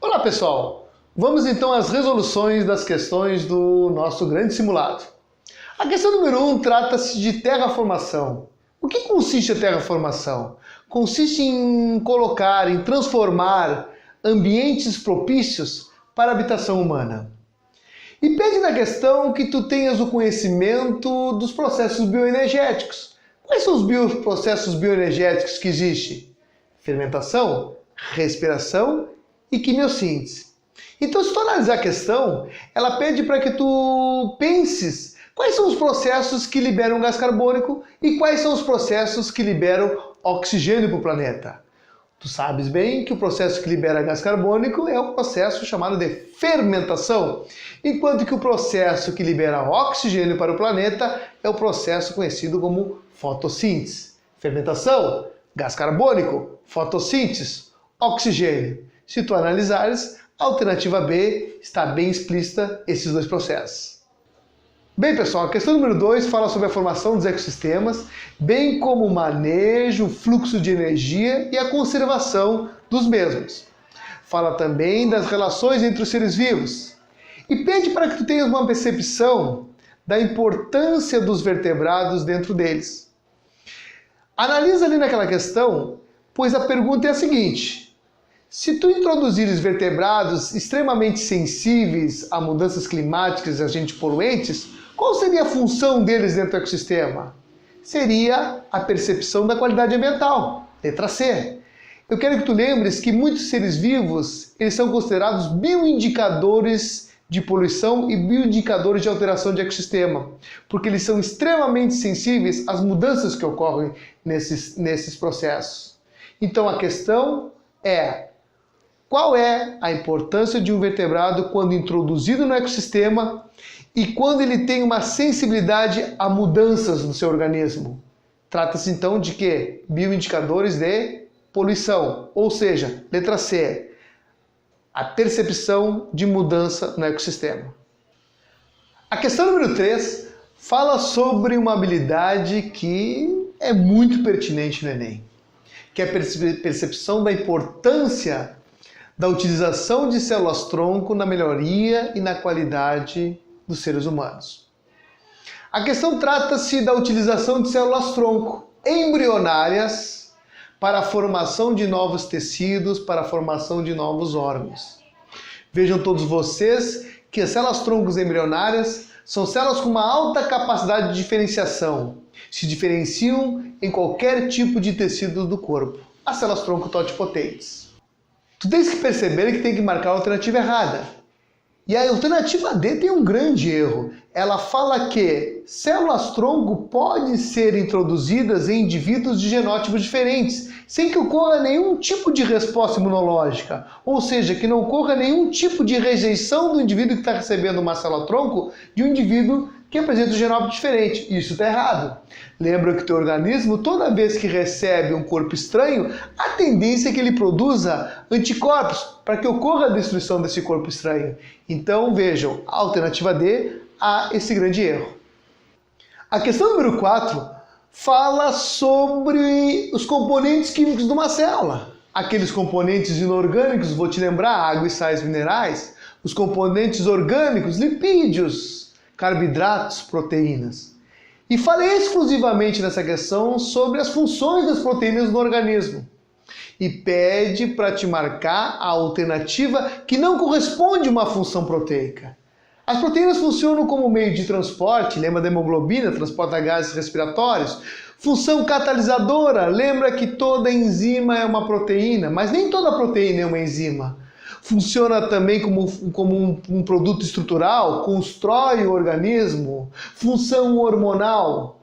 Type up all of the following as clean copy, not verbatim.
Olá pessoal, vamos então às resoluções das questões do nosso grande simulado. A questão número 1 trata-se de terraformação. O que consiste a terraformação? Consiste em colocar, em transformar ambientes propícios para a habitação humana. E pede na questão que tu tenhas o conhecimento dos processos bioenergéticos. Quais são os processos bioenergéticos que existem? Fermentação, respiração e quimiossíntese. Então, se tu analisar a questão, ela pede para que tu penses quais são os processos que liberam gás carbônico e quais são os processos que liberam oxigênio para o planeta. Tu sabes bem que o processo que libera gás carbônico é o processo chamado de fermentação, enquanto que o processo que libera oxigênio para o planeta é o processo conhecido como fotossíntese. Fermentação, gás carbônico, fotossíntese, oxigênio. Se tu analisares, a alternativa B está bem explícita esses dois processos. Bem pessoal, a questão número 2 fala sobre a formação dos ecossistemas, bem como o manejo, o fluxo de energia e a conservação dos mesmos. Fala também das relações entre os seres vivos e pede para que tu tenhas uma percepção da importância dos vertebrados dentro deles. Analisa ali naquela questão, pois a pergunta é a seguinte: se tu introduzires vertebrados extremamente sensíveis a mudanças climáticas e agentes poluentes, qual seria a função deles dentro do ecossistema? Seria a percepção da qualidade ambiental, letra C. Eu quero que tu lembres que muitos seres vivos eles são considerados bioindicadores de poluição e bioindicadores de alteração de ecossistema, porque eles são extremamente sensíveis às mudanças que ocorrem nesses processos. Então a questão é: qual é a importância de um vertebrado quando introduzido no ecossistema e quando ele tem uma sensibilidade a mudanças no seu organismo? Trata-se então de quê? Bioindicadores de poluição, ou seja, letra C, a percepção de mudança no ecossistema. A questão número 3 fala sobre uma habilidade que é muito pertinente no Enem, que é a percepção da importância da utilização de células-tronco na melhoria e na qualidade dos seres humanos. A questão trata-se da utilização de células-tronco embrionárias para a formação de novos tecidos, para a formação de novos órgãos. Vejam todos vocês que as células-troncos embrionárias são células com uma alta capacidade de diferenciação. Se diferenciam em qualquer tipo de tecido do corpo. As células-tronco totipotentes. Tu tens que perceber que tem que marcar a alternativa errada. E a alternativa D tem um grande erro. Ela fala que células-tronco podem ser introduzidas em indivíduos de genótipos diferentes, sem que ocorra nenhum tipo de resposta imunológica. Ou seja, que não ocorra nenhum tipo de rejeição do indivíduo que está recebendo uma célula-tronco de um indivíduo que apresenta um genótipo diferente. Isso está errado. Lembra que o teu organismo, toda vez que recebe um corpo estranho, a tendência é que ele produza anticorpos para que ocorra a destruição desse corpo estranho. Então, vejam, a alternativa D há esse grande erro. A questão número 4 fala sobre os componentes químicos de uma célula. Aqueles componentes inorgânicos, vou te lembrar, água e sais minerais. Os componentes orgânicos, lipídios, carboidratos, proteínas. E falei exclusivamente nessa questão sobre as funções das proteínas no organismo. E pede para te marcar a alternativa que não corresponde a uma função proteica. As proteínas funcionam como meio de transporte, lembra da hemoglobina, transporta gases respiratórios. Função catalisadora, lembra que toda enzima é uma proteína, mas nem toda proteína é uma enzima. Funciona também como um produto estrutural, constrói o organismo, função hormonal.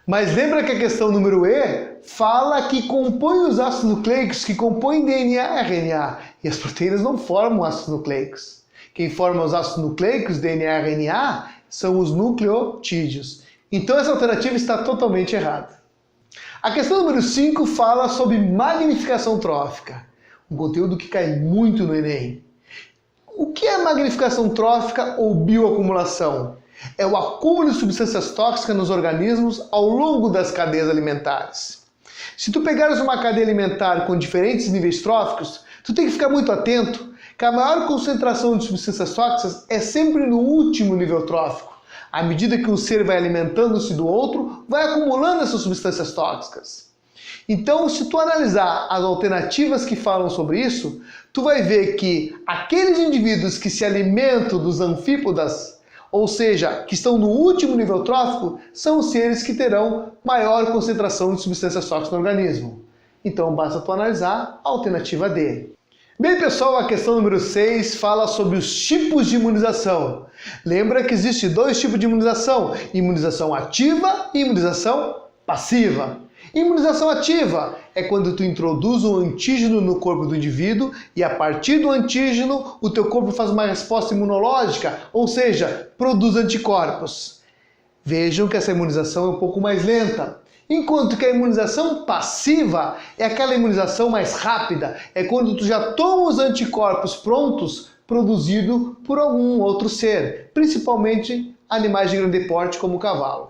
Mas lembra que a questão número E fala que compõe os ácidos nucleicos, que compõem DNA e RNA. E as proteínas não formam ácidos nucleicos. Quem forma os ácidos nucleicos, DNA e RNA, são os nucleotídeos. Então essa alternativa está totalmente errada. A questão número 5 fala sobre magnificação trófica. Um conteúdo que cai muito no Enem. O que é magnificação trófica ou bioacumulação? É o acúmulo de substâncias tóxicas nos organismos ao longo das cadeias alimentares. Se tu pegares uma cadeia alimentar com diferentes níveis tróficos, tu tem que ficar muito atento que a maior concentração de substâncias tóxicas é sempre no último nível trófico. À medida que um ser vai alimentando-se do outro, vai acumulando essas substâncias tóxicas. Então, se tu analisar as alternativas que falam sobre isso, tu vai ver que aqueles indivíduos que se alimentam dos anfípodas, ou seja, que estão no último nível trófico, são os seres que terão maior concentração de substâncias tóxicas no organismo. Então, basta tu analisar a alternativa D. Bem, pessoal, a questão número 6 fala sobre os tipos de imunização. Lembra que existe dois tipos de imunização: imunização ativa e imunização passiva. Imunização ativa é quando tu introduz um antígeno no corpo do indivíduo e a partir do antígeno o teu corpo faz uma resposta imunológica, ou seja, produz anticorpos. Vejam que essa imunização é um pouco mais lenta. Enquanto que a imunização passiva é aquela imunização mais rápida, é quando tu já toma os anticorpos prontos produzido por algum outro ser, principalmente animais de grande porte como o cavalo.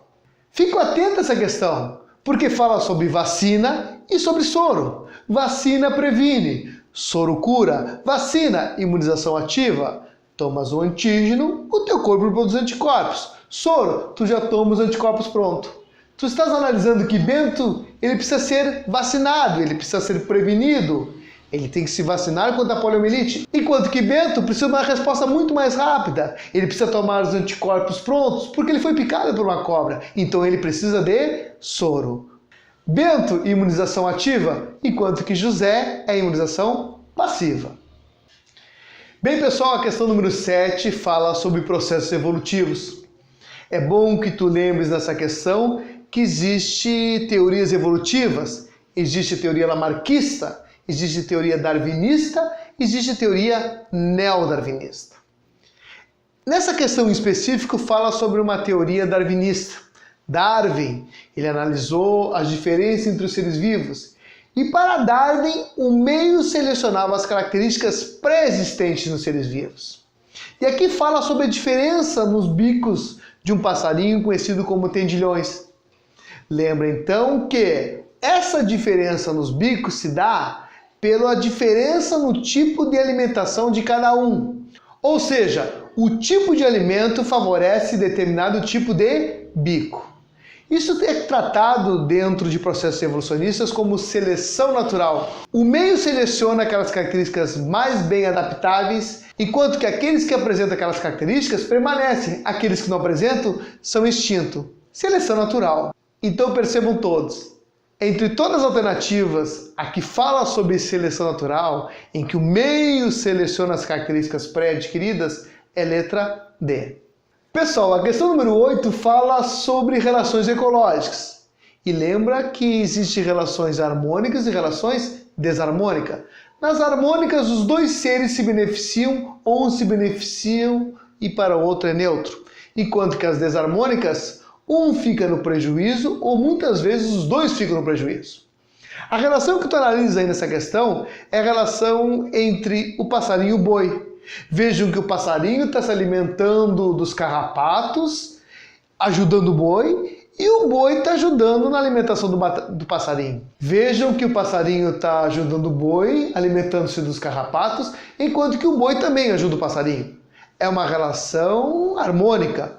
Fico atento a essa questão, porque fala sobre vacina e sobre soro. Vacina previne, soro cura. Vacina, imunização ativa. Tomas o antígeno, o teu corpo produz anticorpos. Soro, tu já toma os anticorpos pronto. Tu estás analisando que Bento, ele precisa ser vacinado, ele precisa ser prevenido. Ele tem que se vacinar contra a poliomielite. Enquanto que Bento precisa de uma resposta muito mais rápida. Ele precisa tomar os anticorpos prontos, porque ele foi picado por uma cobra. Então ele precisa de soro. Bento, imunização ativa, enquanto que José é imunização passiva. Bem, pessoal, a questão número 7 fala sobre processos evolutivos. É bom que tu lembres nessa questão que existe teorias evolutivas, existe teoria lamarquista, existe teoria darwinista, existe teoria neodarwinista. Nessa questão em específico fala sobre uma teoria darwinista. Darwin, ele analisou as diferenças entre os seres vivos e para Darwin o meio selecionava as características pré-existentes nos seres vivos. E aqui fala sobre a diferença nos bicos de um passarinho conhecido como tendilhões. Lembra então que essa diferença nos bicos se dá pela diferença no tipo de alimentação de cada um. Ou seja, o tipo de alimento favorece determinado tipo de bico. Isso é tratado dentro de processos evolucionistas como seleção natural. O meio seleciona aquelas características mais bem adaptáveis, enquanto que aqueles que apresentam aquelas características permanecem, aqueles que não apresentam são extintos. Seleção natural. Então percebam todos, entre todas as alternativas, a que fala sobre seleção natural, em que o meio seleciona as características pré-adquiridas, é letra D. Pessoal, a questão número 8 fala sobre relações ecológicas. E lembra que existem relações harmônicas e relações desarmônicas. Nas harmônicas, os dois seres se beneficiam, ou um se beneficiam e para o outro é neutro. Enquanto que as desarmônicas, um fica no prejuízo ou muitas vezes os dois ficam no prejuízo. A relação que tu analisa aí nessa questão é a relação entre o passarinho e o boi. Vejam que o passarinho está se alimentando dos carrapatos, ajudando o boi, e o boi está ajudando na alimentação do passarinho. Vejam que o passarinho está ajudando o boi, alimentando-se dos carrapatos, enquanto que o boi também ajuda o passarinho. É uma relação harmônica.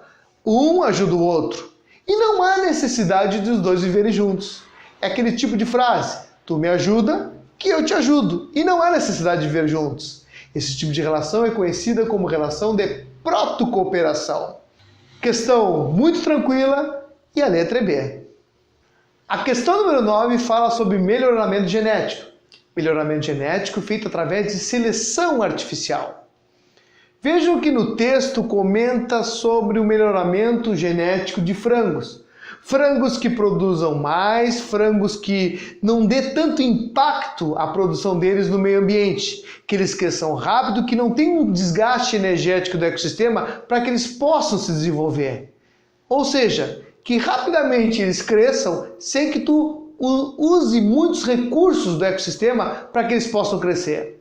Um ajuda o outro. E não há necessidade dos dois viverem juntos. É aquele tipo de frase, tu me ajuda, que eu te ajudo. E não há necessidade de viver juntos. Esse tipo de relação é conhecida como relação de protocooperação. Questão muito tranquila e a letra é B. A questão número 9 fala sobre melhoramento genético. Melhoramento genético feito através de seleção artificial. Vejam que no texto comenta sobre o melhoramento genético de frangos. Frangos que produzam mais, frangos que não dê tanto impacto à produção deles no meio ambiente, que eles cresçam rápido, que não tenham um desgaste energético do ecossistema para que eles possam se desenvolver. Ou seja, que rapidamente eles cresçam sem que tu use muitos recursos do ecossistema para que eles possam crescer.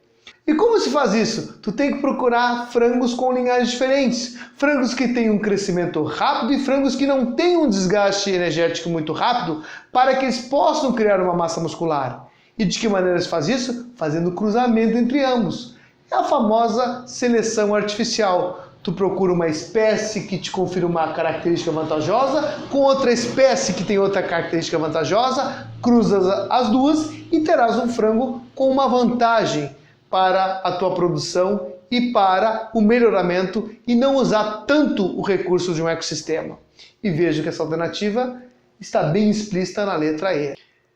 E como se faz isso? Tu tem que procurar frangos com linhagens diferentes. Frangos que tenham um crescimento rápido e frangos que não tenham um desgaste energético muito rápido para que eles possam criar uma massa muscular. E de que maneira se faz isso? Fazendo cruzamento entre ambos. É a famosa seleção artificial. Tu procura uma espécie que te confira uma característica vantajosa com outra espécie que tem outra característica vantajosa, cruzas as duas e terás um frango com uma vantagem para a tua produção e para o melhoramento e não usar tanto o recurso de um ecossistema. E vejo que essa alternativa está bem explícita na letra E.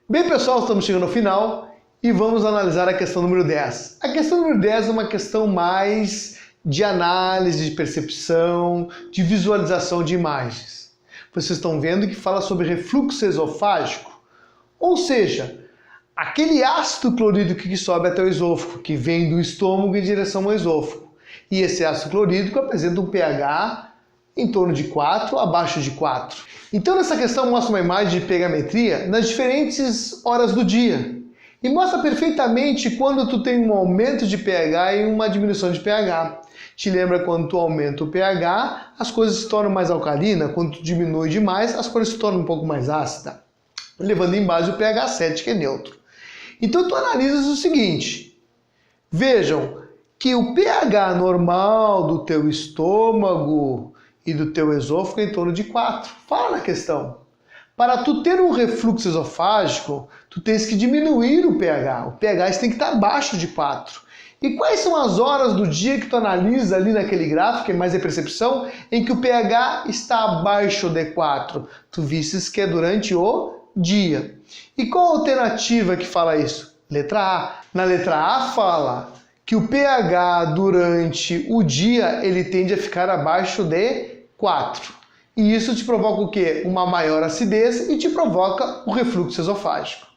Bem, pessoal, estamos chegando ao final e vamos analisar a questão número 10. A questão número 10 é uma questão mais de análise, de percepção, de visualização de imagens. Vocês estão vendo que fala sobre refluxo esofágico, ou seja, aquele ácido clorídrico que sobe até o esôfago, que vem do estômago em direção ao esôfago. E esse ácido clorídrico apresenta um pH em torno de 4, abaixo de 4. Então nessa questão mostra uma imagem de pH-metria nas diferentes horas do dia. E mostra perfeitamente quando tu tem um aumento de pH e uma diminuição de pH. Te lembra quando tu aumenta o pH, as coisas se tornam mais alcalinas, quando tu diminui demais, as coisas se tornam um pouco mais ácidas, levando em base o pH 7, que é neutro. Então tu analisas o seguinte, vejam que o pH normal do teu estômago e do teu esôfago é em torno de 4. Fala na questão. Para tu ter um refluxo esofágico, tu tens que diminuir o pH. O pH tem que estar abaixo de 4. E quais são as horas do dia que tu analisa ali naquele gráfico, que é mais a percepção, em que o pH está abaixo de 4? Tu vistes que é durante o dia. E qual a alternativa que fala isso? Letra A. Na letra A fala que o pH durante o dia ele tende a ficar abaixo de 4. E isso te provoca o quê? Uma maior acidez e te provoca o refluxo esofágico.